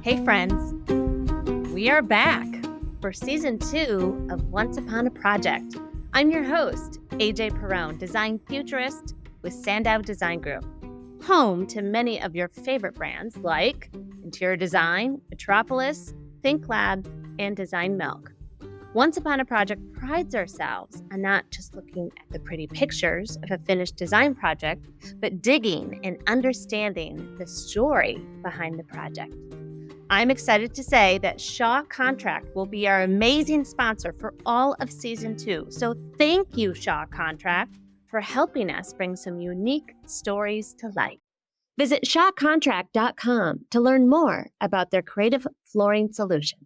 Hey friends, we are back for season 2 of Once Upon a Project. I'm your host, AJ Perrone, design futurist with Sandow Design Group, home to many of your favorite brands like Interior Design, Metropolis, ThinkLab, and Design Milk. Once Upon a Project prides ourselves on not just looking at the pretty pictures of a finished design project, but digging and understanding the story behind the project. I'm excited to say that Shaw Contract will be our amazing sponsor for all of Season 2. So thank you, Shaw Contract, for helping us bring some unique stories to life. Visit shawcontract.com to learn more about their creative flooring solutions.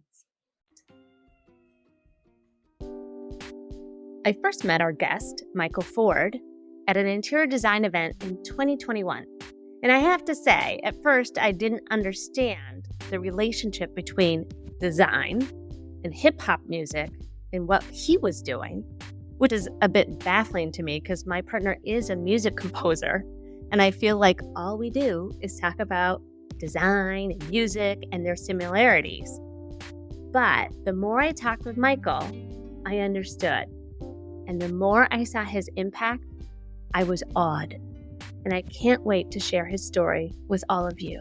I first met our guest, Michael Ford, at an interior design event in 2021. And I have to say, at first, I didn't understand the relationship between design and hip-hop music and what he was doing, which is a bit baffling to me because my partner is a music composer, and I feel like all we do is talk about design and music and their similarities. But the more I talked with Michael, I understood. And the more I saw his impact, I was awed. And I can't wait to share his story with all of you.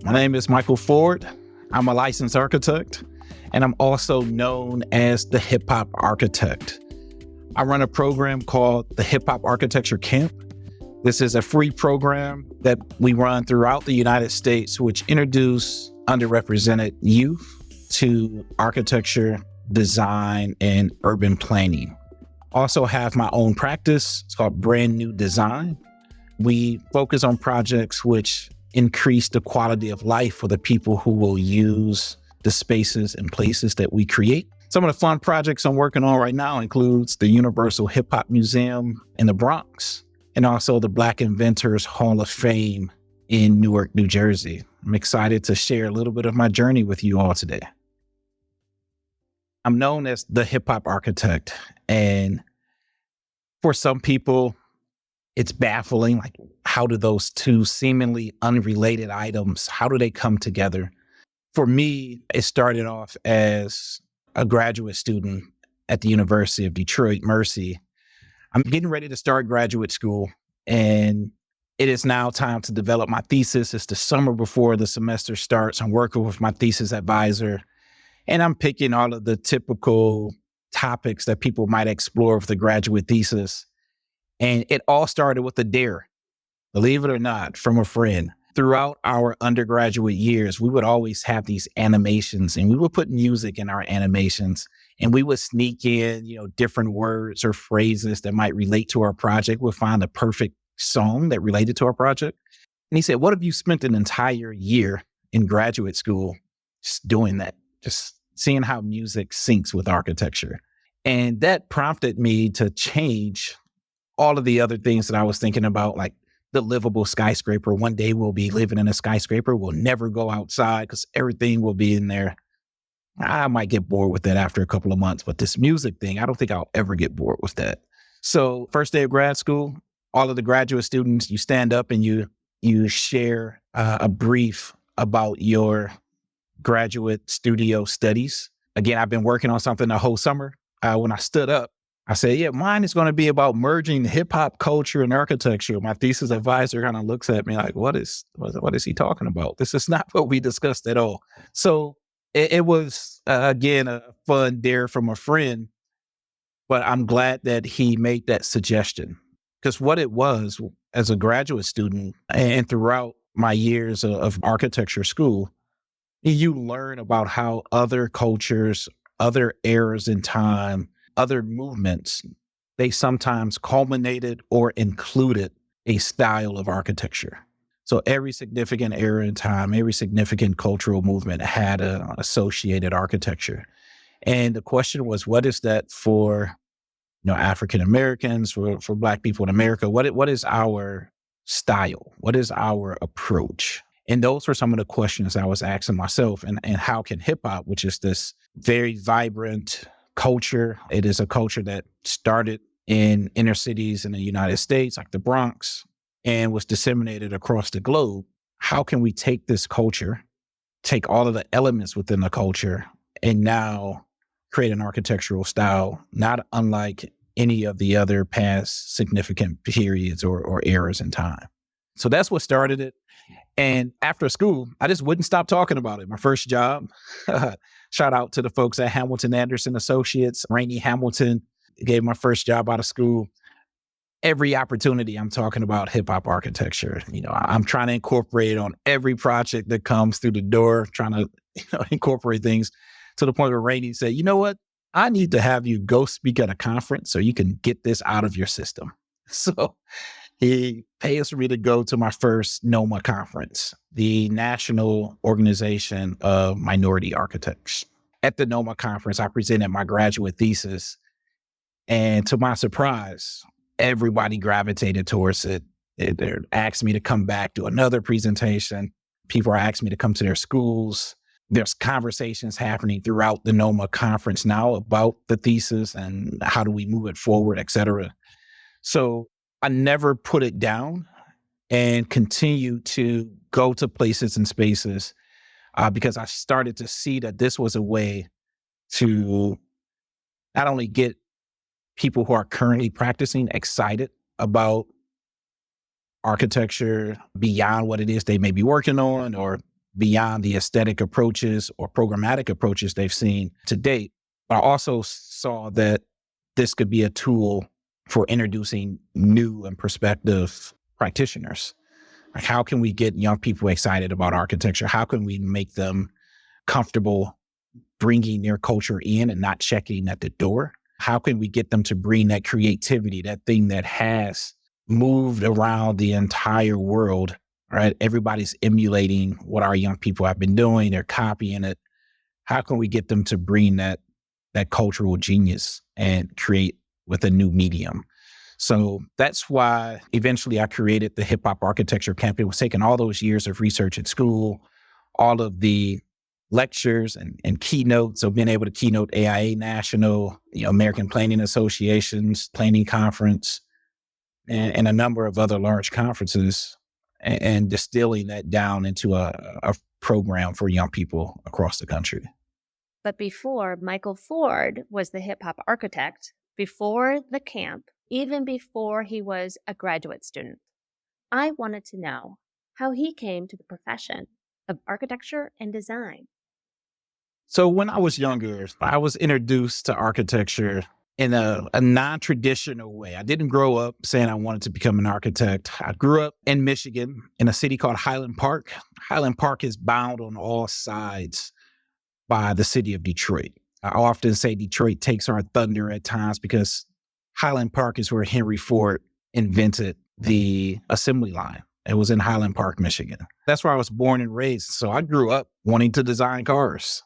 My name is Michael Ford. I'm a licensed architect, and I'm also known as the Hip Hop Architect. I run a program called the Hip Hop Architecture Camp. This is a free program that we run throughout the United States, which introduce underrepresented youth to architecture, design, and urban planning. Also have my own practice. It's called Brand New Design. We focus on projects which increase the quality of life for the people who will use the spaces and places that we create. Some of the fun projects I'm working on right now includes the Universal Hip Hop Museum in the Bronx, and also the Black Inventors Hall of Fame in Newark, New Jersey. I'm excited to share a little bit of my journey with you all today. I'm known as the hip hop architect, and for some people, it's baffling. Like, how do those two seemingly unrelated items, how do they come together? For me, it started off as a graduate student at the University of Detroit, Mercy. I'm getting ready to start graduate school, and it is now time to develop my thesis. It's the summer before the semester starts. I'm working with my thesis advisor, and I'm picking all of the typical topics that people might explore with the graduate thesis. And it all started with a dare, believe it or not, from a friend. Throughout our undergraduate years, we would always have these animations, and we would put music in our animations, and we would sneak in, different words or phrases that might relate to our project. We'll find the perfect song that related to our project. And he said, what if you spent an entire year in graduate school just doing that? Just seeing how music syncs with architecture. And that prompted me to change all of the other things that I was thinking about, like the livable skyscraper. One day we'll be living in a skyscraper. We'll never go outside because everything will be in there. I might get bored with that after a couple of months, but this music thing, I don't think I'll ever get bored with that. So first day of grad school, all of the graduate students, you stand up and you share a brief about your graduate studio studies. Again, I've been working on something the whole summer. When I stood up, I said, mine is going to be about merging hip hop culture and architecture. My thesis advisor kind of looks at me like, what is he talking about? This is not what we discussed at all. So it was, again, a fun dare from a friend, but I'm glad that he made that suggestion, because what it was, as a graduate student and throughout my years of architecture school, you learn about how other cultures, other eras in time, other movements, they sometimes culminated or included a style of architecture. So every significant era in time, every significant cultural movement had an associated architecture. And the question was, what is that for African Americans, for Black people in America? What is our style? What is our approach? And those were some of the questions I was asking myself. And how can hip hop, which is this very vibrant culture, it is a culture that started in inner cities in the United States, like the Bronx, and was disseminated across the globe. How can we take this culture take all of the elements within the culture and now create an architectural style, not unlike any of the other past significant periods or eras in time. So that's what started it. And after school, I just wouldn't stop talking about it. My first job, shout out to the folks at Hamilton Anderson Associates, Rainey Hamilton, gave my first job out of school. Every opportunity I'm talking about hip hop architecture. I'm trying to incorporate it on every project that comes through the door, trying to incorporate things to the point where Rainey said, you know what? I need to have you go speak at a conference so you can get this out of your system. So he pays for me to go to my first NOMA conference, the National Organization of Minority Architects. At the NOMA conference, I presented my graduate thesis. And to my surprise, everybody gravitated towards it. They asked me to come back, do another presentation. People are asking me to come to their schools. There's conversations happening throughout the NOMA conference now about the thesis and how do we move it forward, et cetera. So I never put it down and continue to go to places and spaces because I started to see that this was a way to not only get people who are currently practicing excited about architecture beyond what it is they may be working on or beyond the aesthetic approaches or programmatic approaches they've seen to date. But I also saw that this could be a tool for introducing new and prospective practitioners. Like, how can we get young people excited about architecture? How can we make them comfortable bringing their culture in and not checking at the door? How can we get them to bring that creativity, that thing that has moved around the entire world, right? Everybody's emulating what our young people have been doing. They're copying it. How can we get them to bring that cultural genius and create with a new medium? So that's why eventually I created the Hip Hop Architecture Camp. It was taking all those years of research at school, all of the lectures and keynotes. So being able to keynote AIA National, American Planning Association's planning conference, and a number of other large conferences, and distilling that down into a program for young people across the country. But before Michael Ford was the hip hop architect, before the camp, even before he was a graduate student, I wanted to know how he came to the profession of architecture and design. So when I was younger, I was introduced to architecture in a non-traditional way. I didn't grow up saying I wanted to become an architect. I grew up in Michigan in a city called Highland Park. Highland Park is bound on all sides by the city of Detroit. I often say Detroit takes our thunder at times because Highland Park is where Henry Ford invented the assembly line. It was in Highland Park, Michigan. That's where I was born and raised. So I grew up wanting to design cars.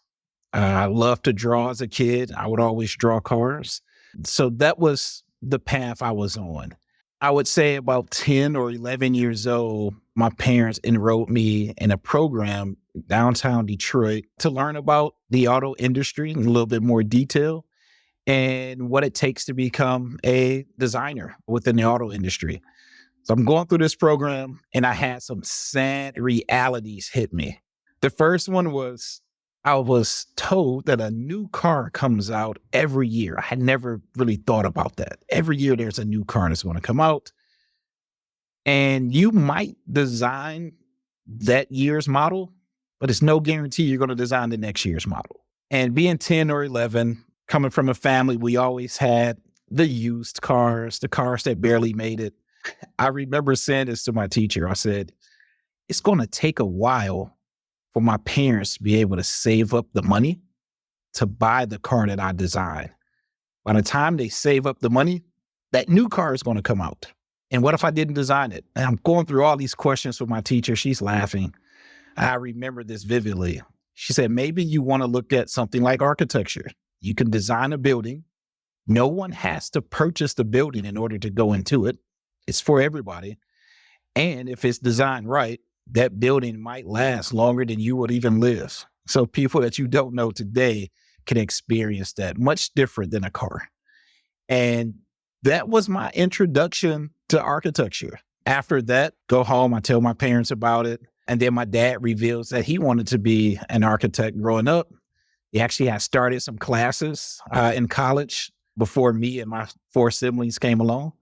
I loved to draw as a kid. I would always draw cars. So that was the path I was on. I would say about 10 or 11 years old, my parents enrolled me in a program downtown Detroit to learn about the auto industry in a little bit more detail and what it takes to become a designer within the auto industry. So I'm going through this program and I had some sad realities hit me. The first one was I was told that a new car comes out every year. I had never really thought about that. Every year there's a new car that's going to come out. And you might design that year's model, but it's no guarantee you're going to design the next year's model. And being 10 or 11, coming from a family, we always had the used cars, the cars that barely made it. I remember saying this to my teacher. I said, it's going to take a while for my parents to be able to save up the money to buy the car that I designed. By the time they save up the money, that new car is going to come out. And what if I didn't design it? And I'm going through all these questions with my teacher. She's laughing. I remember this vividly. She said, maybe you want to look at something like architecture. You can design a building. No one has to purchase the building in order to go into it. It's for everybody. And if it's designed right, that building might last longer than you would even live. So people that you don't know today can experience that, much different than a car. And that was my introduction to architecture. After that, go home, I tell my parents about it. And then my dad reveals that he wanted to be an architect growing up. He actually had started some classes in college before me and my four siblings came along.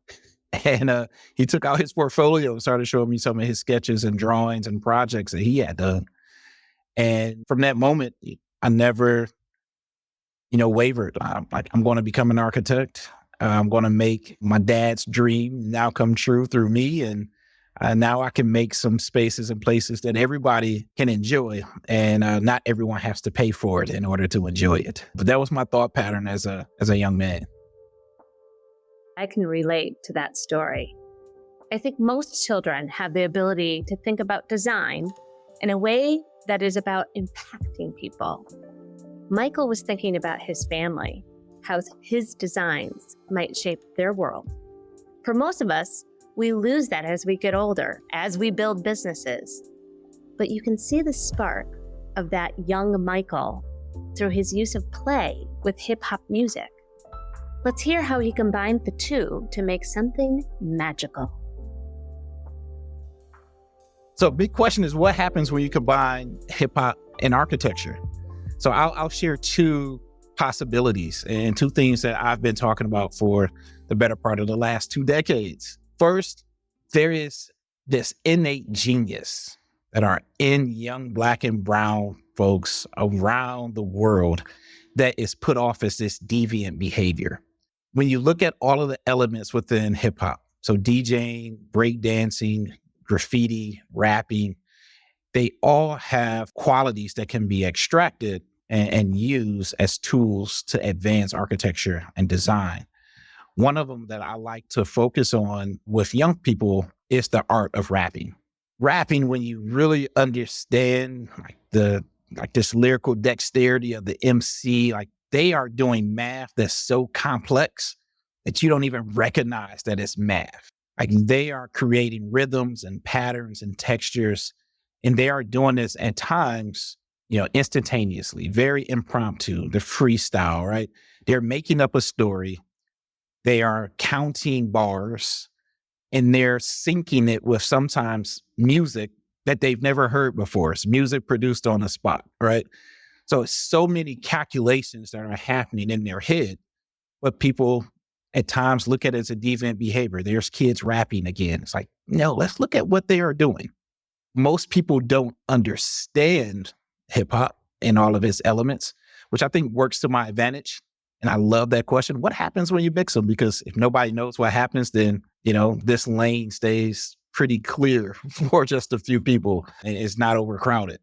And he took out his portfolio and started showing me some of his sketches and drawings and projects that he had done. And from that moment, I never, wavered. I'm like, I'm going to become an architect. I'm going to make my dad's dream now come true through me. And now I can make some spaces and places that everybody can enjoy. And not everyone has to pay for it in order to enjoy it. But that was my thought pattern as a young man. I can relate to that story. I think most children have the ability to think about design in a way that is about impacting people. Michael was thinking about his family, how his designs might shape their world. For most of us, we lose that as we get older, as we build businesses. But you can see the spark of that young Michael through his use of play with hip-hop music. Let's hear how he combined the two to make something magical. So big question is, what happens when you combine hip hop and architecture? So I'll share two possibilities and two things that I've been talking about for the better part of the last 2 decades. First, there is this innate genius that are in young Black and brown folks around the world that is put off as this deviant behavior. When you look at all of the elements within hip hop, so DJing, breakdancing, graffiti, rapping, they all have qualities that can be extracted and used as tools to advance architecture and design. One of them that I like to focus on with young people is the art of rapping. Rapping, when you really understand this lyrical dexterity of the MC, like they are doing math that's so complex that you don't even recognize that it's math. Like they are creating rhythms and patterns and textures, and they are doing this at times, instantaneously, very impromptu, the freestyle, right? They're making up a story. They are counting bars and they're syncing it with sometimes music that they've never heard before. It's music produced on the spot, right? So it's so many calculations that are happening in their head, but people at times look at it as a deviant behavior. There's kids rapping again. It's like, no, let's look at what they are doing. Most people don't understand hip hop and all of its elements, which I think works to my advantage. And I love that question. What happens when you mix them? Because if nobody knows what happens, then, this lane stays pretty clear for just a few people and it's not overcrowded.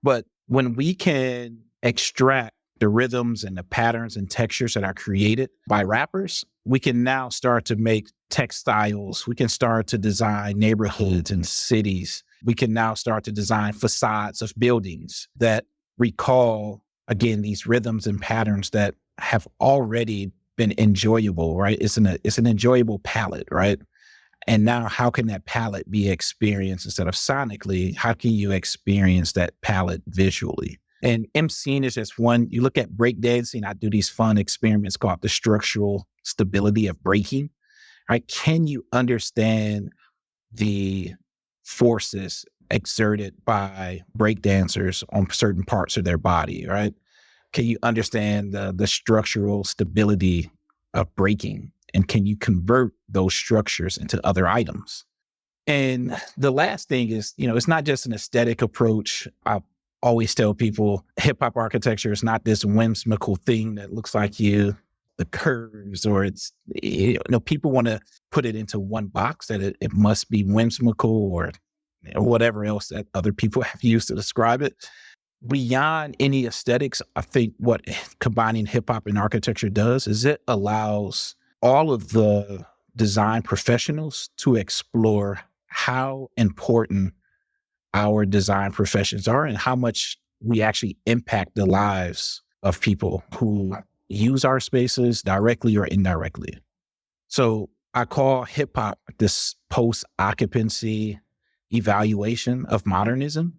But when we can extract the rhythms and the patterns and textures that are created by rappers, we can now start to make textiles. We can start to design neighborhoods and cities. We can now start to design facades of buildings that recall, again, these rhythms and patterns that have already been enjoyable, right? It's an enjoyable palette, right? And now how can that palette be experienced instead of sonically? How can you experience that palette visually? And MCing is just one. You look at breakdancing, I do these fun experiments called the structural stability of breaking, right? Can you understand the forces exerted by breakdancers on certain parts of their body, right? Can you understand the structural stability of breaking? And can you convert those structures into other items? And the last thing is, it's not just an aesthetic approach. I always tell people hip hop architecture is not this whimsical thing that looks like the curves, or it's, people want to put it into one box that it must be whimsical or whatever else that other people have used to describe it. Beyond any aesthetics, I think what combining hip hop and architecture does is it allows all of the design professionals to explore how important our design professions are and how much we actually impact the lives of people who use our spaces directly or indirectly. So I call hip hop this post-occupancy evaluation of modernism,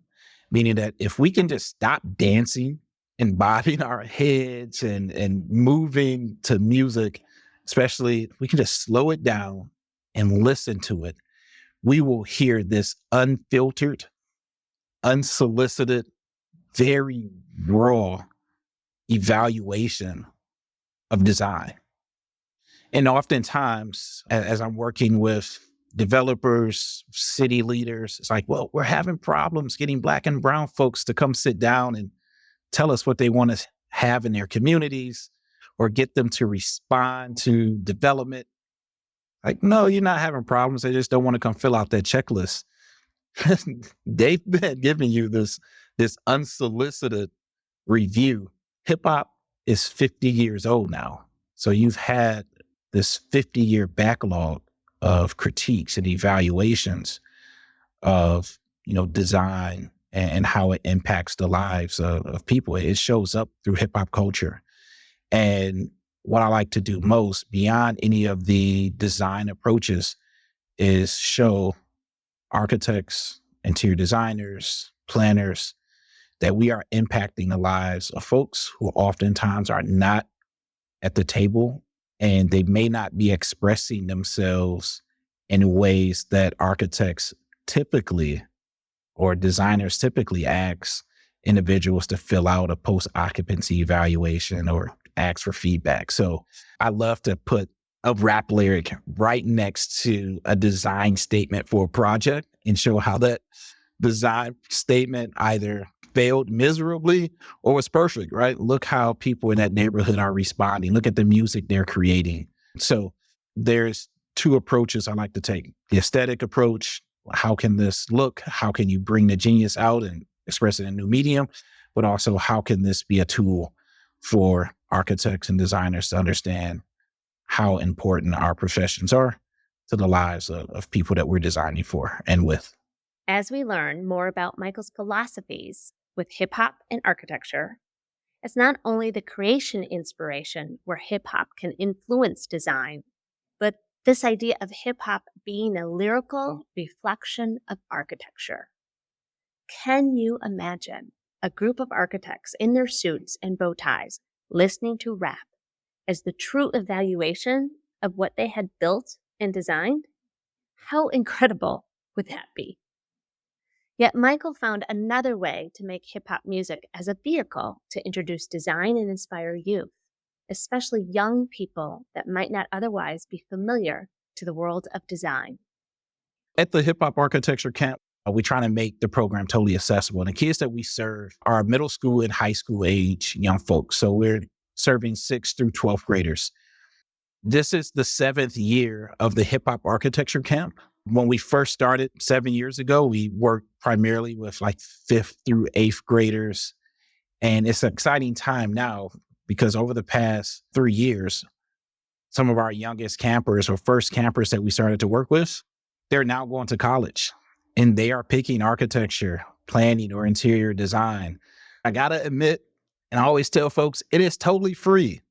meaning that if we can just stop dancing and bobbing our heads and moving to music, especially we can just slow it down and listen to it, we will hear this unfiltered, unsolicited, very raw evaluation of design. And oftentimes, as I'm working with developers, city leaders, it's like, well, we're having problems getting Black and brown folks to come sit down and tell us what they want to have in their communities or get them to respond to development. Like, no, you're not having problems. They just don't want to come fill out that checklist. They've been giving you this unsolicited review. Hip hop is 50 years old now. So you've had this 50-year backlog of critiques and evaluations of, design and how it impacts the lives of people. It shows up through hip hop culture. And what I like to do most beyond any of the design approaches is show architects, interior designers, planners, that we are impacting the lives of folks who oftentimes are not at the table, and they may not be expressing themselves in ways that architects typically or designers typically ask individuals to fill out a post-occupancy evaluation or ask for feedback. So I love to put a rap lyric right next to a design statement for a project and show how that design statement either failed miserably or was perfect, right? Look how people in that neighborhood are responding. Look at the music they're creating. So there's two approaches I like to take. The aesthetic approach, how can this look? How can you bring the genius out and express it in a new medium? But also, how can this be a tool for architects and designers to understand how important our professions are to the lives of people that we're designing for and with. As we learn more about Michael's philosophies with hip hop and architecture, it's not only the creation inspiration where hip hop can influence design, but this idea of hip hop being a lyrical reflection of architecture. Can you imagine a group of architects in their suits and bow ties listening to rap as the true evaluation of what they had built and designed? How incredible would that be? Yet Michael found another way to make hip-hop music as a vehicle to introduce design and inspire youth, especially young people that might not otherwise be familiar to the world of design. At the Hip Hop Architecture Camp, we try to make the program totally accessible. And the kids that we serve are middle school and high school age young folks. So we're serving 6th through 12th graders. This is the 7th year of the Hip Hop Architecture Camp. When we first started 7 years ago, we worked primarily with like 5th through 8th graders. And it's an exciting time now because over the past 3 years, some of our youngest campers or first campers that we started to work with, they're now going to college and they are picking architecture, planning, or interior design. I got to admit, and I always tell folks, it is totally free.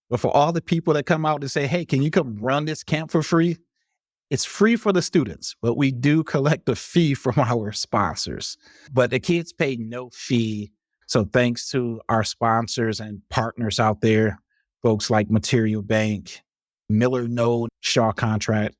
But for all the people that come out and say, hey, can you come run this camp for free? It's free for the students, but we do collect a fee from our sponsors. But the kids pay no fee. So thanks to our sponsors and partners out there, folks like Material Bank, Miller Node, Shaw Contract,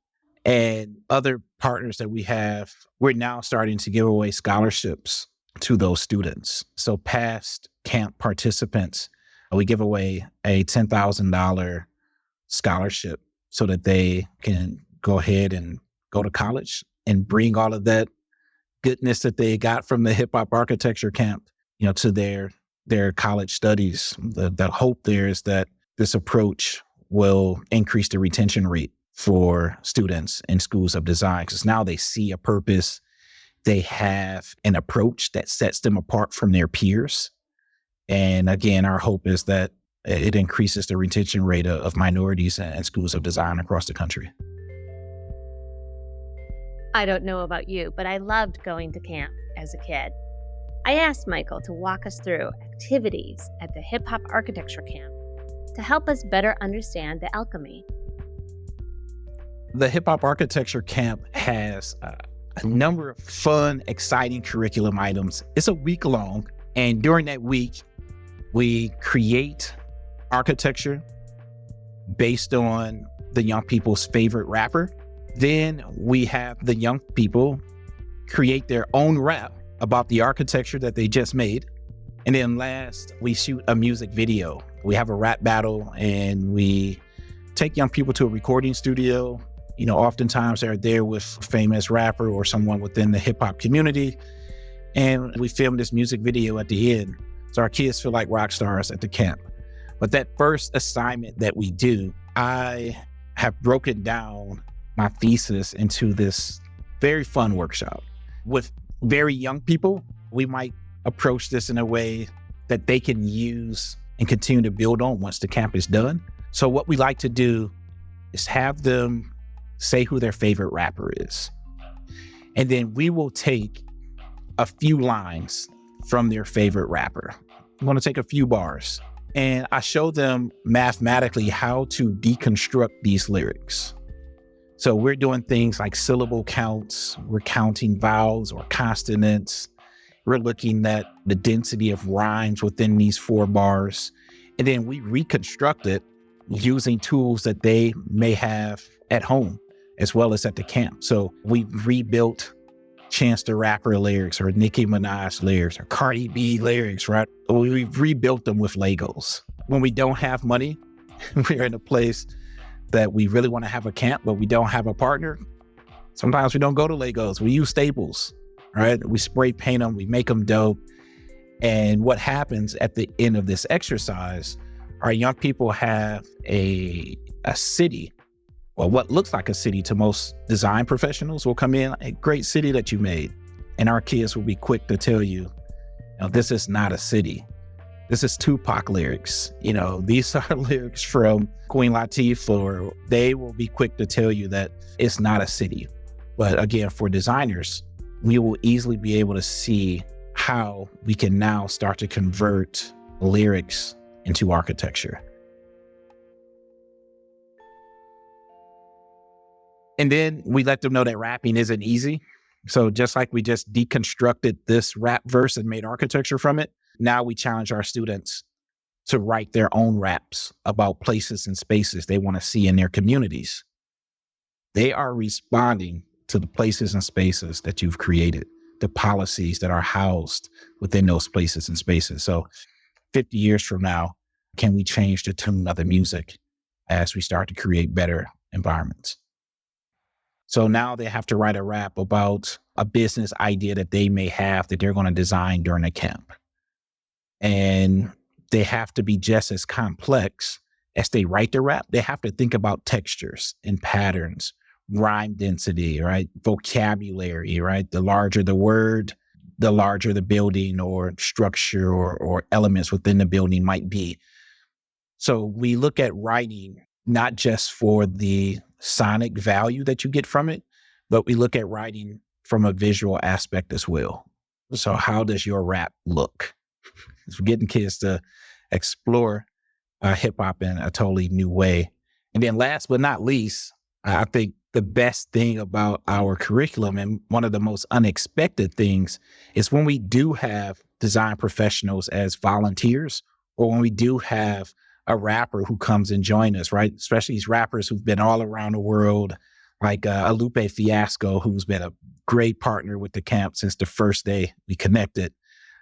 and other partners that we have, we're now starting to give away scholarships to those students. So past camp participants, we give away a $10,000 scholarship so that they can go ahead and go to college and bring all of that goodness that they got from the hip hop architecture camp, to their college studies. The hope there is that this approach will increase the retention rate for students in schools of design, because now they see a purpose. They have an approach that sets them apart from their peers. And again, our hope is that it increases the retention rate of minorities and schools of design across the country. I don't know about you, but I loved going to camp as a kid. I asked Michael to walk us through activities at the Hip Hop Architecture Camp to help us better understand the alchemy. The Hip Hop Architecture Camp has a number of fun, exciting curriculum items. It's a week long, and during that week, we create architecture based on the young people's favorite rapper. Then we have the young people create their own rap about the architecture that they just made. And then last, we shoot a music video. We have a rap battle and we take young people to a recording studio. Oftentimes they're there with a famous rapper or someone within the hip hop community. And we film this music video at the end. So our kids feel like rock stars at the camp. But that first assignment that we do, I have broken down my thesis into this very fun workshop. With very young people, we might approach this in a way that they can use and continue to build on once the camp is done. So what we like to do is have them say who their favorite rapper is. And then we will take a few lines from their favorite rapper. I'm going to take a few bars. And I show them mathematically how to deconstruct these lyrics. So we're doing things like syllable counts. We're counting vowels or consonants. We're looking at the density of rhymes within these 4 bars. And then we reconstruct it using tools that they may have at home as well as at the camp. So we rebuilt Chance the Rapper lyrics or Nicki Minaj lyrics or Cardi B lyrics, right? We've rebuilt them with Legos. When we don't have money, we're in a place that we really want to have a camp, but we don't have a partner. Sometimes we don't go to Legos. We use staples, right? We spray paint them, we make them dope. And what happens at the end of this exercise, our young people have a city, well, what looks like a city to most design professionals will come in, a great city that you made. And our kids will be quick to tell you, this is not a city. This is Tupac lyrics. These are lyrics from Queen Latifah, or they will be quick to tell you that it's not a city. But again, for designers, we will easily be able to see how we can now start to convert lyrics into architecture. And then we let them know that rapping isn't easy. So just like we just deconstructed this rap verse and made architecture from it, now we challenge our students to write their own raps about places and spaces they want to see in their communities. They are responding to the places and spaces that you've created, the policies that are housed within those places and spaces. So 50 years from now, can we change the tune of the music as we start to create better environments? So now they have to write a rap about a business idea that they may have that they're going to design during a camp. And they have to be just as complex as they write the rap. They have to think about textures and patterns, rhyme density, right? Vocabulary, right? The larger the word, the larger the building or structure or elements within the building might be. So we look at writing not just for the sonic value that you get from it, but we look at writing from a visual aspect as well. So how does your rap look? It's getting kids to explore hip hop in a totally new way. And then last but not least, I think the best thing about our curriculum and one of the most unexpected things is when we do have design professionals as volunteers, or when we do have a rapper who comes and join us, right? Especially these rappers who've been all around the world, like a Lupe Fiasco, who's been a great partner with the camp since the first day we connected.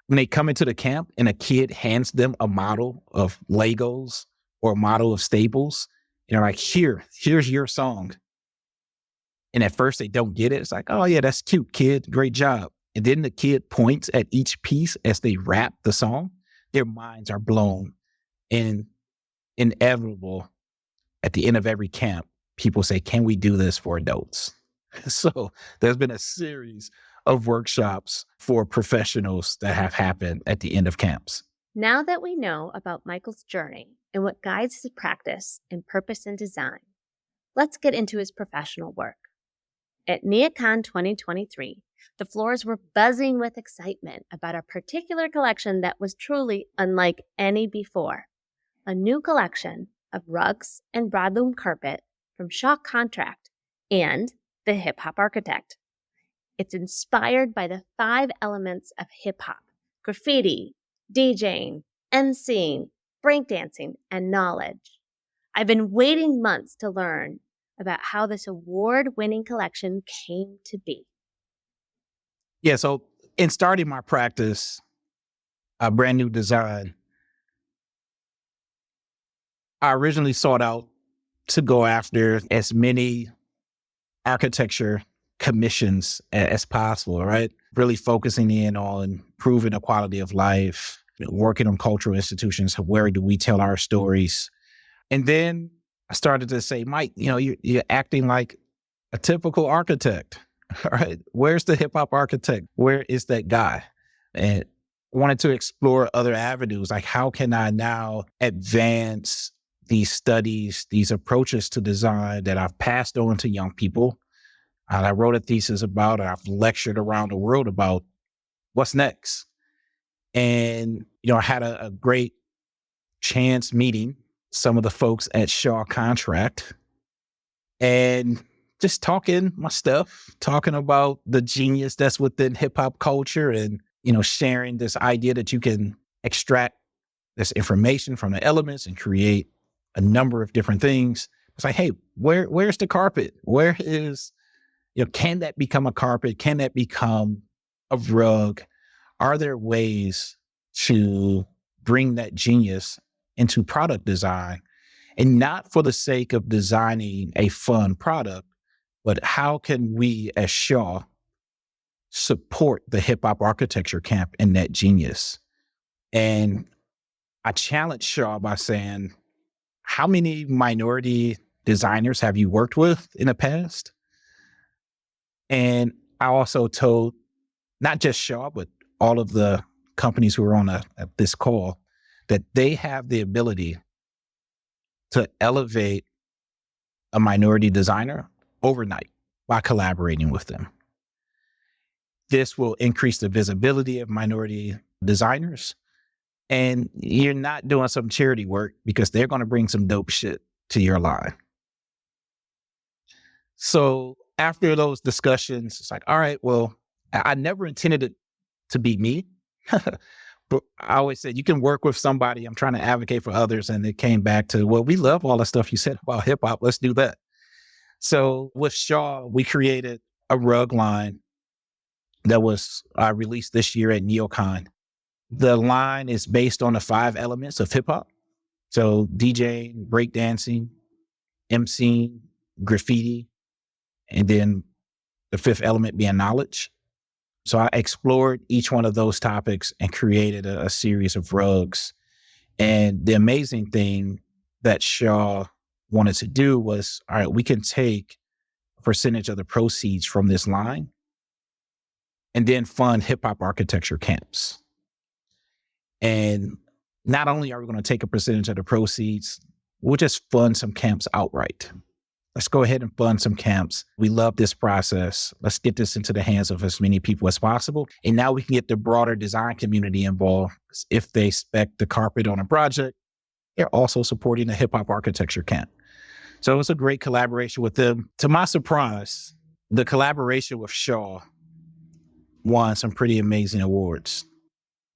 When they come into the camp and a kid hands them a model of Legos or a model of staples, they're like, here's your song. And at first they don't get it. It's like, oh yeah, that's cute, kid. Great job. And then the kid points at each piece as they rap the song. Their minds are blown. And inevitable, at the end of every camp, people say, can we do this for adults? So there's been a series of workshops for professionals that have happened at the end of camps. Now that we know about Michael's journey and what guides his practice in purpose and design, let's get into his professional work. At NeoCon 2023, the floors were buzzing with excitement about a particular collection that was truly unlike any before. A new collection of rugs and broadloom carpet from Shock Contract and the Hip Hop Architect. It's inspired by the 5 elements of hip hop: graffiti, DJing, emceeing, breakdancing, and knowledge. I've been waiting months to learn about how this award-winning collection came to be. Yeah, so In starting my practice, a brand new design, I originally sought out to go after as many architecture commissions as possible, right? Really focusing in on improving the quality of life, working on cultural institutions. Where do we tell our stories? And then I started to say, Mike, you're acting like a typical architect, right? Where's the hip hop architect? Where is that guy? And wanted to explore other avenues. Like, how can I now advance these studies, these approaches to design that I've passed on to young people? And I wrote a thesis about, I've lectured around the world about what's next. And, I had a great chance meeting some of the folks at Shaw Contract and just talking my stuff, talking about the genius that's within hip hop culture and, sharing this idea that you can extract this information from the elements and create a number of different things. It's like, hey, where's the carpet? Where is, can that become a carpet? Can that become a rug? Are there ways to bring that genius into product design, and not for the sake of designing a fun product, but how can we as Shaw support the hip hop architecture camp and that genius? And I challenged Shaw by saying, how many minority designers have you worked with in the past? And I also told not just Shaw, but all of the companies who are on this call, that they have the ability to elevate a minority designer overnight by collaborating with them. This will increase the visibility of minority designers. And you're not doing some charity work because they're going to bring some dope shit to your line. So after those discussions, it's like, all right, well, I never intended it to be me. But I always said, you can work with somebody. I'm trying to advocate for others. And it came back to, well, we love all the stuff you said about hip hop. Let's do that. So with Shaw, we created a rug line that was released this year at NeoCon. The line is based on the 5 elements of hip hop. So DJing, breakdancing, MCing, graffiti, and then the 5th element being knowledge. So I explored each one of those topics and created a series of rugs. And the amazing thing that Shaw wanted to do was, all right, we can take a percentage of the proceeds from this line and then fund hip hop architecture camps. And not only are we going to take a percentage of the proceeds, we'll just fund some camps outright. Let's go ahead and fund some camps. We love this process. Let's get this into the hands of as many people as possible. And now we can get the broader design community involved. If they spec the carpet on a project, they're also supporting the hip hop architecture camp. So it's a great collaboration with them. To my surprise, the collaboration with Shaw won some pretty amazing awards.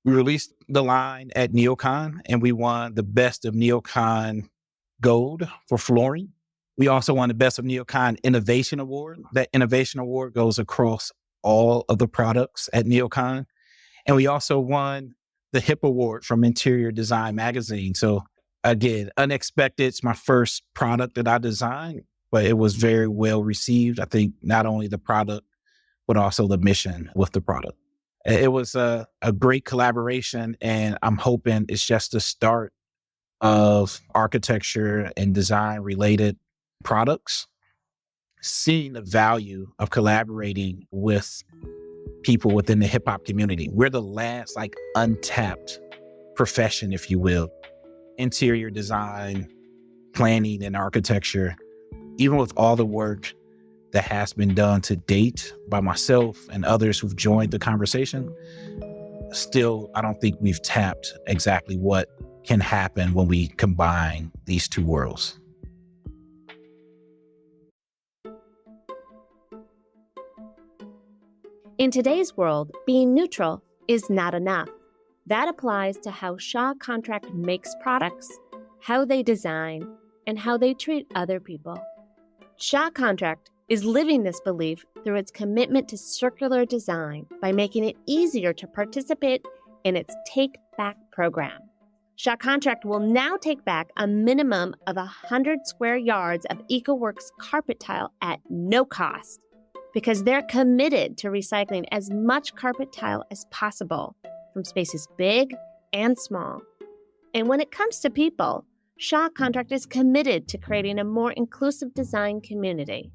We released the line at NeoCon and we won the Best of NeoCon Gold for flooring. We also won the Best of NeoCon Innovation Award. That Innovation Award goes across all of the products at NeoCon. And we also won the HIP Award from Interior Design Magazine. So again, unexpected. It's my first product that I designed, but it was very well received. I think not only the product, but also the mission with the product. It was a great collaboration, and I'm hoping it's just the start of architecture and design related products. Seeing the value of collaborating with people within the hip hop community. We're the last untapped profession, if you will. Interior design, planning, and architecture, even with all the work that has been done to date by myself and others who've joined the conversation, still, I don't think we've tapped exactly what can happen when we combine these two worlds. In today's world, being neutral is not enough. That applies to how Shaw Contract makes products, how they design, and how they treat other people. Shaw Contract is living this belief through its commitment to circular design by making it easier to participate in its Take Back program. Shaw Contract will now take back a minimum of 100 square yards of EcoWorks carpet tile at no cost because they're committed to recycling as much carpet tile as possible from spaces big and small. And when it comes to people, Shaw Contract is committed to creating a more inclusive design community.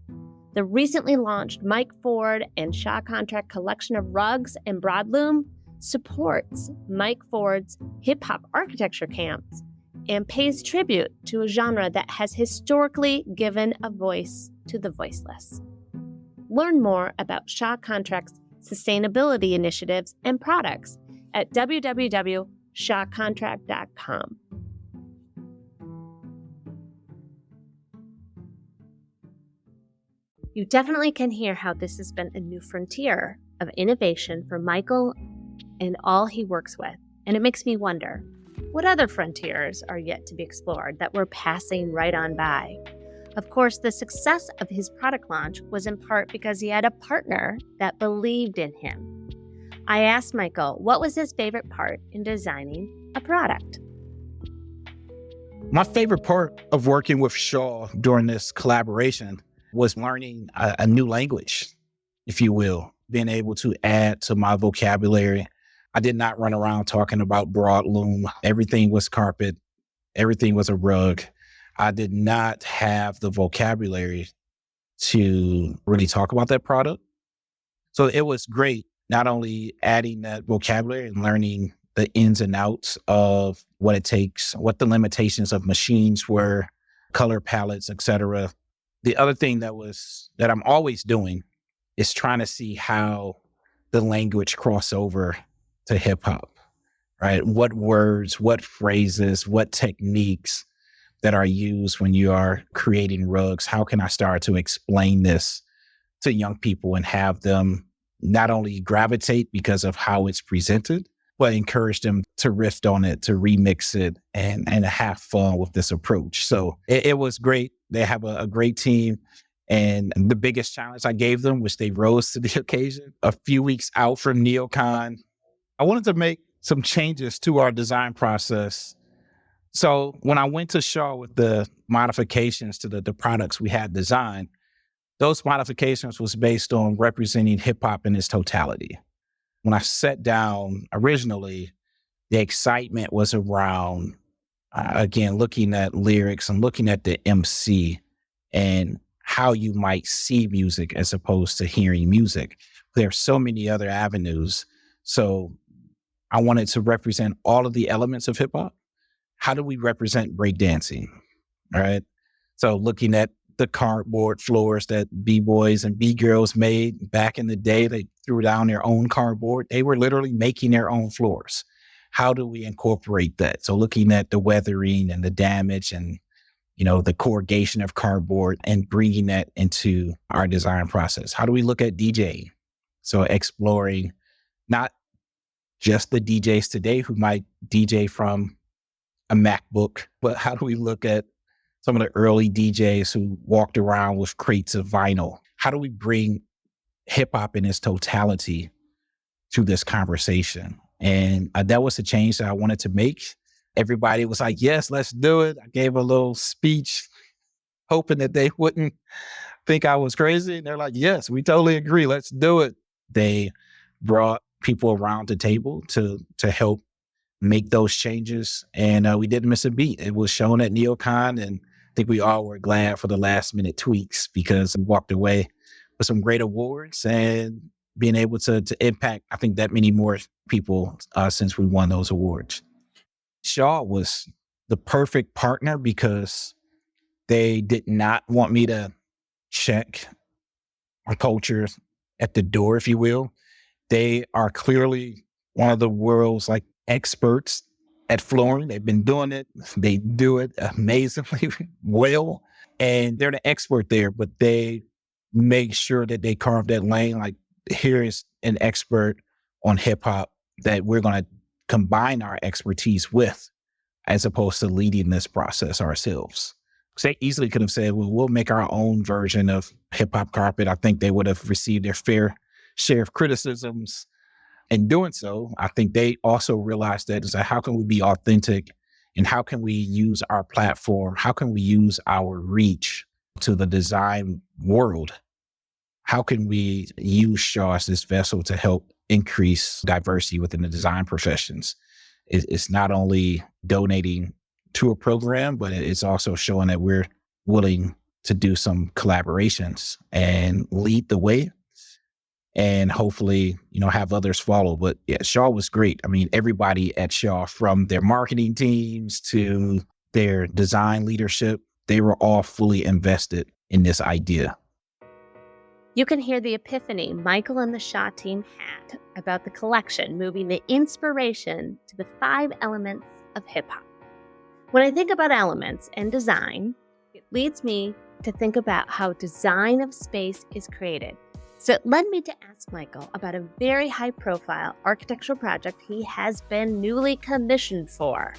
The recently launched Mike Ford and Shaw Contract collection of rugs and broadloom supports Mike Ford's hip-hop architecture camps and pays tribute to a genre that has historically given a voice to the voiceless. Learn more about Shaw Contract's sustainability initiatives and products at www.shawcontract.com. You definitely can hear how this has been a new frontier of innovation for Michael and all he works with. And it makes me wonder, what other frontiers are yet to be explored that we're passing right on by? Of course, the success of his product launch was in part because he had a partner that believed in him. I asked Michael what was his favorite part in designing a product. My favorite part of working with Shaw during this collaboration was learning a new language, if you will, being able to add to my vocabulary. I did not run around talking about broadloom. Everything was carpet. Everything was a rug. I did not have the vocabulary to really talk about that product. So it was great, not only adding that vocabulary and learning the ins and outs of what it takes, what the limitations of machines were, color palettes, et cetera. The other thing that I'm always doing is trying to see how the language cross over to hip hop, right? What words, what phrases, what techniques that are used when you are creating rugs? How can I start to explain this to young people and have them not only gravitate because of how it's presented, but encourage them to riff on it, to remix it, and have fun with this approach. So it was great. They have a great team. And the biggest challenge I gave them, which they rose to the occasion, a few weeks out from NeoCon, I wanted to make some changes to our design process. So when I went to Shaw with the modifications to the products we had designed, those modifications was based on representing hip hop in its totality. When I sat down originally, the excitement was around, again, looking at lyrics and looking at the MC and how you might see music as opposed to hearing music. There are so many other avenues. So I wanted to represent all of the elements of hip hop. How do we represent breakdancing? All right. So looking at the cardboard floors that B-boys and B-girls made back in the day, they threw down their own cardboard. They were literally making their own floors. How do we incorporate that? So looking at the weathering and the damage and, the corrugation of cardboard and bringing that into our design process. How do we look at DJing? So exploring not just the DJs today who might DJ from a MacBook, but how do we look at some of the early DJs who walked around with crates of vinyl? How do we bring hip hop in its totality to this conversation? And that was a change that I wanted to make. Everybody was like, yes, let's do it. I gave a little speech hoping that they wouldn't think I was crazy. And they're like, yes, we totally agree. Let's do it. They brought people around the table to help make those changes. And we didn't miss a beat. It was shown at NeoCon, and I think we all were glad for the last minute tweaks because we walked away with some great awards and being able to impact, I think, that many more people since we won those awards. Shaw was the perfect partner because they did not want me to check our culture at the door, if you will. They are clearly one of the world's experts at flooring. They've been doing it. They do it amazingly well. And they're the expert there, but they make sure that they carve that lane. Like, here is an expert on hip hop that we're going to combine our expertise with, as opposed to leading this process ourselves. They easily could have said, well, we'll make our own version of hip hop carpet. I think they would have received their fair share of criticisms. In doing so, I think they also realized that is like, how can we be authentic and how can we use our platform? How can we use our reach to the design world? How can we use Shaw as this vessel to help increase diversity within the design professions? It's not only donating to a program, but it's also showing that we're willing to do some collaborations and lead the way and hopefully, have others follow. But yeah, Shaw was great. I mean, everybody at Shaw, from their marketing teams to their design leadership, they were all fully invested in this idea. You can hear the epiphany Michael and the Shaw team had about the collection moving the inspiration to the 5 elements of hip hop. When I think about elements and design, it leads me to think about how design of space is created. So it led me to ask Michael about a very high-profile architectural project he has been newly commissioned for,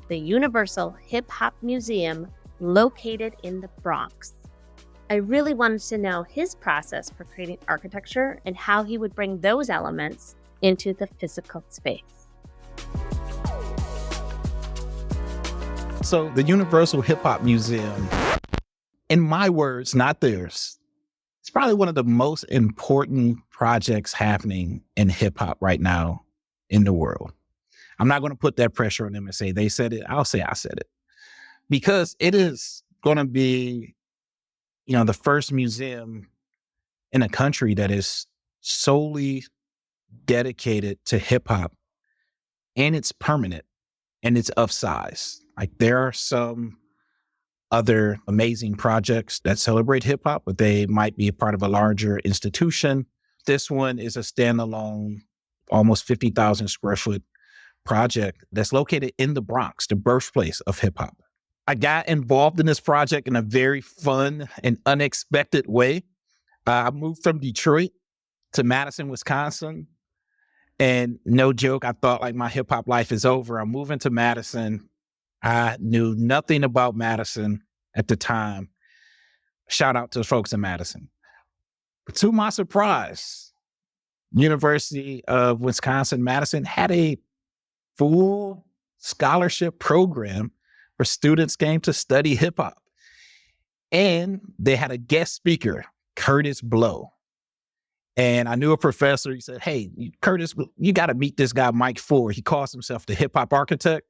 the Universal Hip Hop Museum located in the Bronx. I really wanted to know his process for creating architecture and how he would bring those elements into the physical space. So the Universal Hip Hop Museum, in my words, not theirs, it's probably one of the most important projects happening in hip hop right now in the world. I'm not going to put that pressure on them and say they said it. I'll say I said it, because it is going to be, the first museum in a country that is solely dedicated to hip hop, and it's permanent and it's of size. Like, there are some other amazing projects that celebrate hip hop, but they might be a part of a larger institution. This one is a standalone, almost 50,000 square foot project that's located in the Bronx, the birthplace of hip hop. I got involved in this project in a very fun and unexpected way. I moved from Detroit to Madison, Wisconsin. And no joke, I thought like my hip hop life is over. I'm moving to Madison. I knew nothing about Madison at the time. Shout out to the folks in Madison. But to my surprise, University of Wisconsin-Madison had a full scholarship program where students came to study hip hop. And they had a guest speaker, Curtis Blow. And I knew a professor. He said, hey, Curtis, you got to meet this guy, Mike Ford. He calls himself the hip hop architect.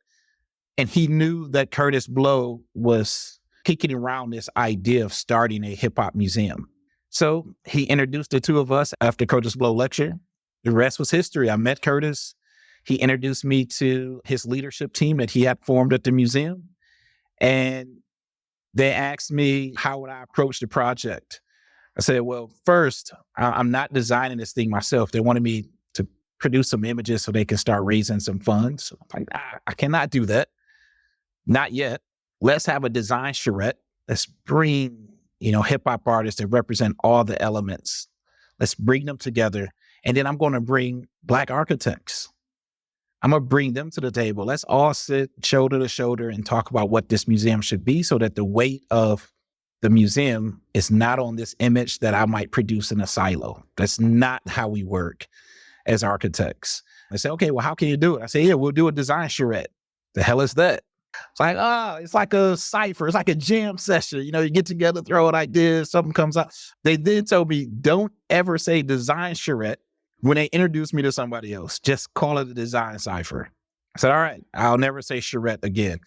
And he knew that Curtis Blow was kicking around this idea of starting a hip hop museum. So he introduced the two of us after Curtis Blow lecture. The rest was history. I met Curtis. He introduced me to his leadership team that he had formed at the museum. And they asked me, how would I approach the project? I said, well, first, I'm not designing this thing myself. They wanted me to produce some images so they can start raising some funds. I'm like, I cannot do that. Not yet. Let's have a design charrette. Let's bring, hip hop artists that represent all the elements. Let's bring them together. And then I'm going to bring Black architects. I'm going to bring them to the table. Let's all sit shoulder to shoulder and talk about what this museum should be, so that the weight of the museum is not on this image that I might produce in a silo. That's not how we work as architects. I say, okay, well, how can you do it? I say, yeah, we'll do a design charrette. The hell is that? It's like, it's like a cipher. It's like a jam session. You get together, throw out ideas, something comes out. They then told me, don't ever say design charrette when they introduce me to somebody else. Just call it a design cipher. I said, all right, I'll never say charrette again.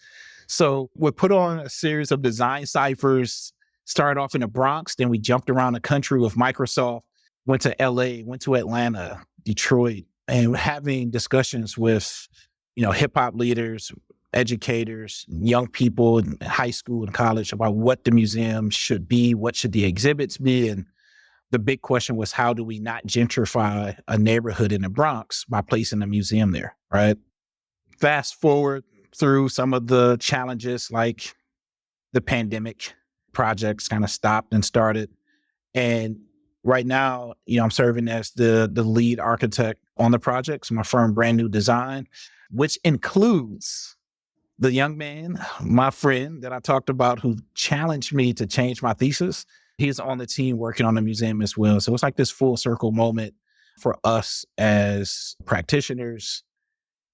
So we put on a series of design ciphers, started off in the Bronx, then we jumped around the country with Microsoft, went to LA, went to Atlanta, Detroit, and having discussions with, hip hop leaders, educators, young people in high school and college about what the museum should be, what should the exhibits be. And the big question was, how do we not gentrify a neighborhood in the Bronx by placing a museum there, right? Fast forward through some of the challenges, like the pandemic, projects kind of stopped and started. And right now, I'm serving as the lead architect on the project. So my firm, Brand New Design, which includes The young man, my friend that I talked about who challenged me to change my thesis, he's on the team working on the museum as well. So it's like this full circle moment for us as practitioners.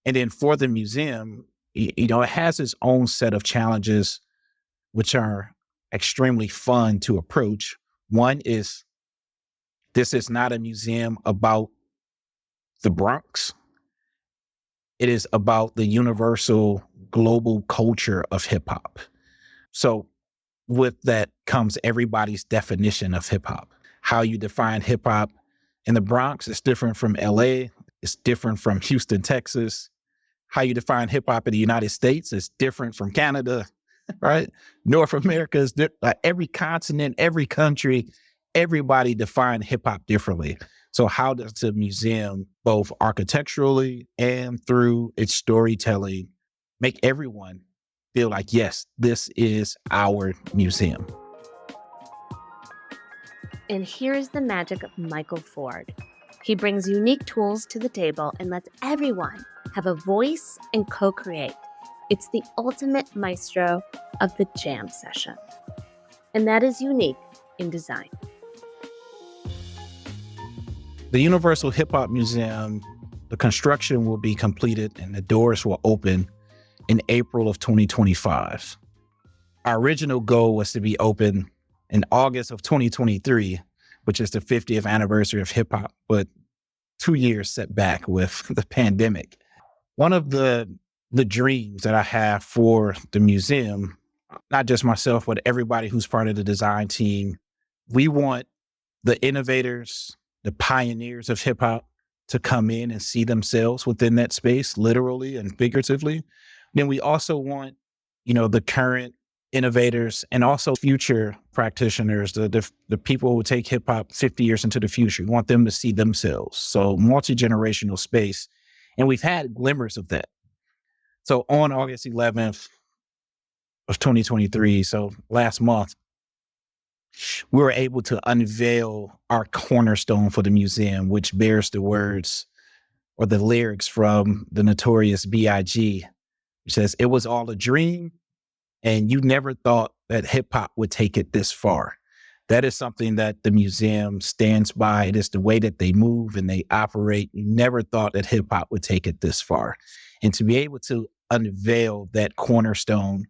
And then for the museum, it has its own set of challenges, which are extremely fun to approach. One is this is not a museum about the Bronx. It is about the universal global culture of hip hop. So with that comes everybody's definition of hip hop. How you define hip hop in the Bronx is different from LA. It's different from Houston, Texas. How you define hip hop in the United States is different from Canada, right? North America is like every continent, every country, everybody define hip hop differently. So how does the museum, both architecturally and through its storytelling, make everyone feel like, yes, this is our museum? And here's the magic of Michael Ford. He brings unique tools to the table and lets everyone have a voice and co-create. It's the ultimate maestro of the jam session. And that is unique in design. The Universal Hip Hop Museum, the construction will be completed and the doors will open in April of 2025. Our original goal was to be open in August of 2023, which is the 50th anniversary of hip hop, but 2 years set back with the pandemic. One of the dreams that I have for the museum, not just myself, but everybody who's part of the design team, we want the innovators, the pioneers of hip hop to come in and see themselves within that space, literally and figuratively. Then we also want, the current innovators and also future practitioners, the people who take hip hop 50 years into the future. We want them to see themselves. So multi-generational space. And we've had glimmers of that. So on August 11th of 2023, so last month, we were able to unveil our cornerstone for the museum, which bears the words or the lyrics from the notorious B.I.G., which says, "It was all a dream, and you never thought that hip hop would take it this far." That is something that the museum stands by. It is the way that they move and they operate. You never thought that hip hop would take it this far. And to be able to unveil that cornerstone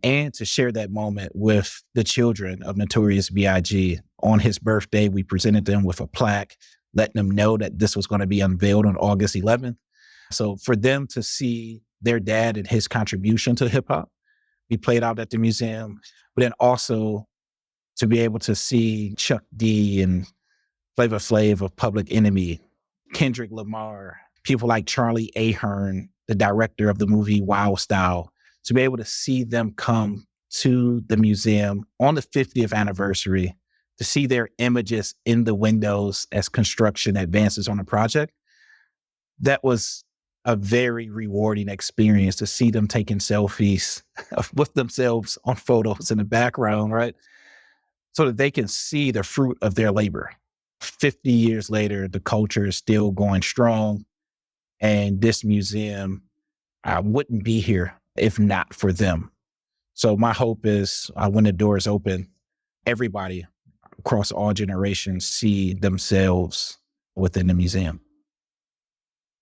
and to share that moment with the children of Notorious B.I.G. on his birthday, we presented them with a plaque, letting them know that this was going to be unveiled on August 11th. So for them to see their dad and his contribution to hip hop, we played out at the museum, but then also to be able to see Chuck D and Flavor Flav of Public Enemy, Kendrick Lamar, people like Charlie Ahern, the director of the movie Wild Style, to be able to see them come to the museum on the 50th anniversary, to see their images in the windows as construction advances on the project. That was a very rewarding experience to see them taking selfies with themselves on photos in the background, right? So that they can see the fruit of their labor. 50 years later, the culture is still going strong. And this museum wouldn't be here if not for them. So my hope is when the doors open, everybody across all generations see themselves within the museum.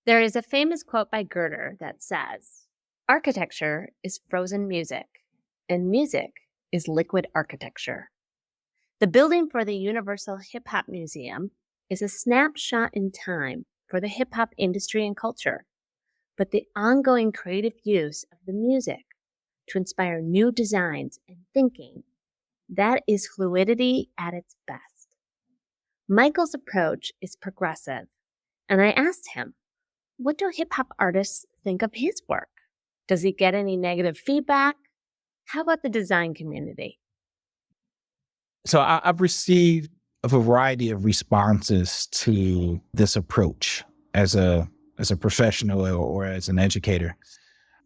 There is a famous quote by Goethe that says, "Architecture is frozen music, and music is liquid architecture." The building for the Universal Hip Hop Museum is a snapshot in time for the hip hop industry and culture, but the ongoing creative use of the music to inspire new designs and thinking, that is fluidity at its best. Michael's approach is progressive, and I asked him, what do hip hop artists think of his work? Does he get any negative feedback? How about the design community? So I've received a variety of responses to this approach as a professional or as an educator.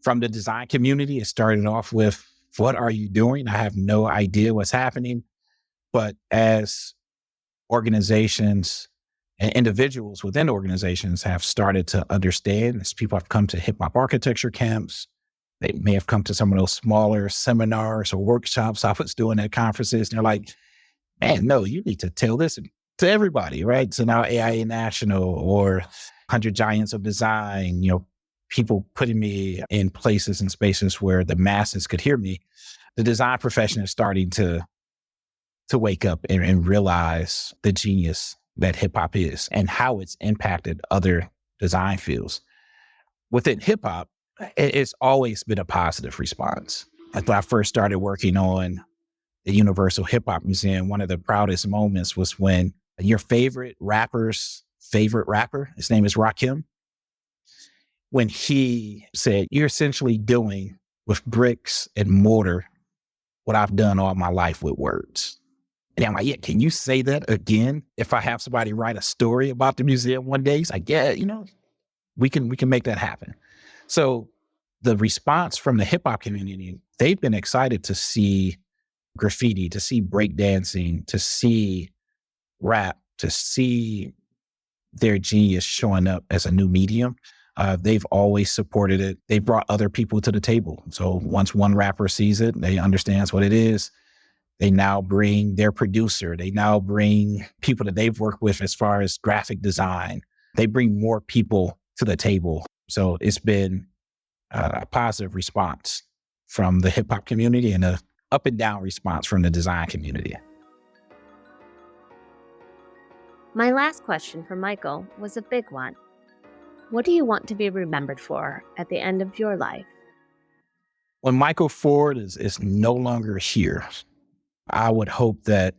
From the design community, it started off with, "What are you doing? I have no idea what's happening." But as organizations and individuals within organizations have started to understand, as people have come to hip hop architecture camps, They may have come to some of those smaller seminars or workshops I was doing at conferences. And they're like, man, no, you need to tell this to everybody, right? So now AI International or 100 Giants of Design, people putting me in places and spaces where the masses could hear me. The design profession is starting to wake up and realize the genius that hip hop is and how it's impacted other design fields. Within hip hop, it's always been a positive response. When I first started working on the Universal Hip Hop Museum, one of the proudest moments was when your favorite rapper's favorite rapper, his name is Rakim, when he said, "You're essentially doing with bricks and mortar what I've done all my life with words." And I'm like, yeah, can you say that again? If I have somebody write a story about the museum one day, he's like, yeah, we can make that happen. So the response from the hip hop community, they've been excited to see graffiti, to see breakdancing, to see rap, to see their genius showing up as a new medium. They've always supported it. They brought other people to the table. So once one rapper sees it, they understands what it is. They now bring their producer. They now bring people that they've worked with as far as graphic design. They bring more people to the table. So it's been a positive response from the hip hop community and a up and down response from the design community. My last question for Michael was a big one. What do you want to be remembered for at the end of your life? When Michael Ford is no longer here, I would hope that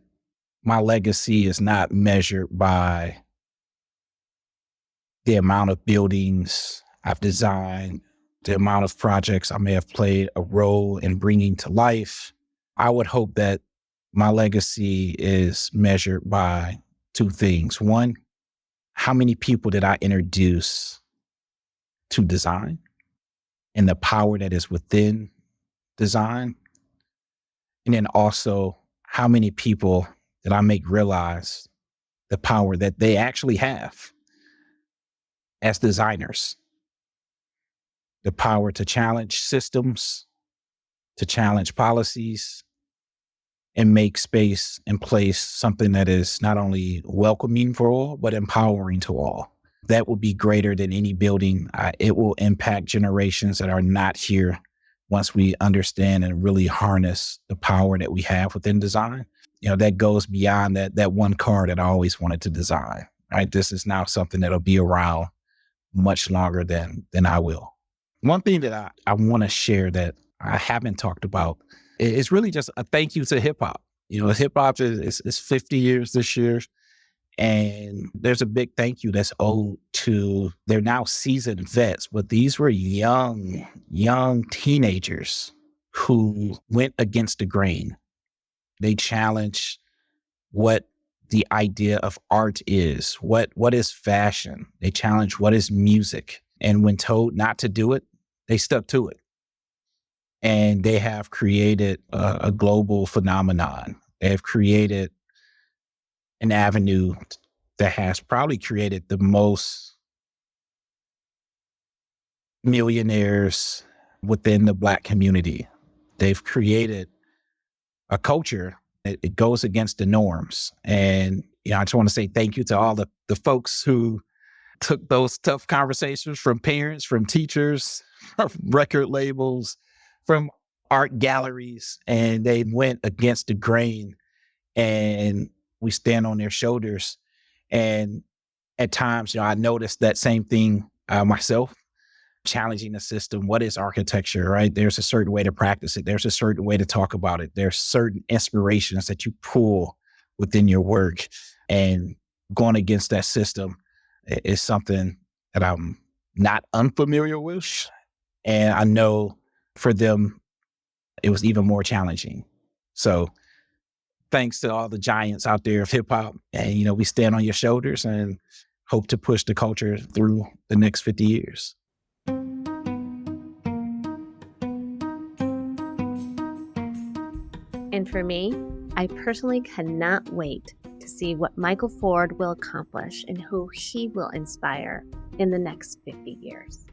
my legacy is not measured by the amount of buildings I've designed, the amount of projects I may have played a role in bringing to life. I would hope that my legacy is measured by two things. One, how many people did I introduce to design and the power that is within design? And then also, how many people did I make realize the power that they actually have as designers? The power to challenge systems, to challenge policies, and make space and place something that is not only welcoming for all, but empowering to all. That will be greater than any building. It will impact generations that are not here once we understand and really harness the power that we have within design. That goes beyond that one car that I always wanted to design, right? This is now something that'll be around much longer than I will. One thing that I want to share that I haven't talked about is really just a thank you to hip hop. Hip hop is 50 years this year. And there's a big thank you that's owed to, they're now seasoned vets, but these were young teenagers who went against the grain. They challenged what the idea of art is, what is fashion. They challenged what is music. And when told not to do it, they stuck to it. And they have created a global phenomenon. They have created an avenue that has probably created the most millionaires within the Black community. They've created a culture that it goes against the norms. And I just want to say thank you to all the folks who took those tough conversations from parents, from teachers, from record labels, from art galleries, and they went against the grain, and we stand on their shoulders. And at times, I noticed that same thing myself, challenging the system. What is architecture, right? There's a certain way to practice it. There's a certain way to talk about it. There's certain inspirations that you pull within your work, and going against that system is something that I'm not unfamiliar with. And I know for them, it was even more challenging. So thanks to all the giants out there of hip hop. And, we stand on your shoulders and hope to push the culture through the next 50 years. And for me, I personally cannot wait to see what Michael Ford will accomplish and who he will inspire in the next 50 years.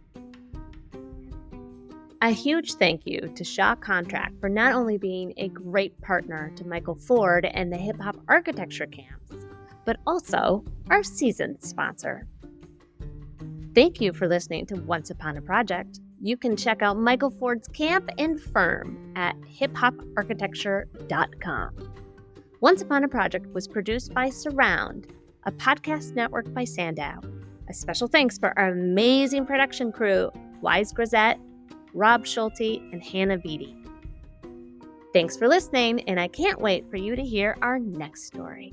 A huge thank you to Shaw Contract for not only being a great partner to Michael Ford and the Hip Hop Architecture Camps, but also our season sponsor. Thank you for listening to Once Upon a Project. You can check out Michael Ford's camp and firm at hiphoparchitecture.com. Once Upon a Project was produced by Surround, a podcast network by Sandow. A special thanks for our amazing production crew, Wise Grisette, Rob Schulte, and Hannah Beatty. Thanks for listening, and I can't wait for you to hear our next story.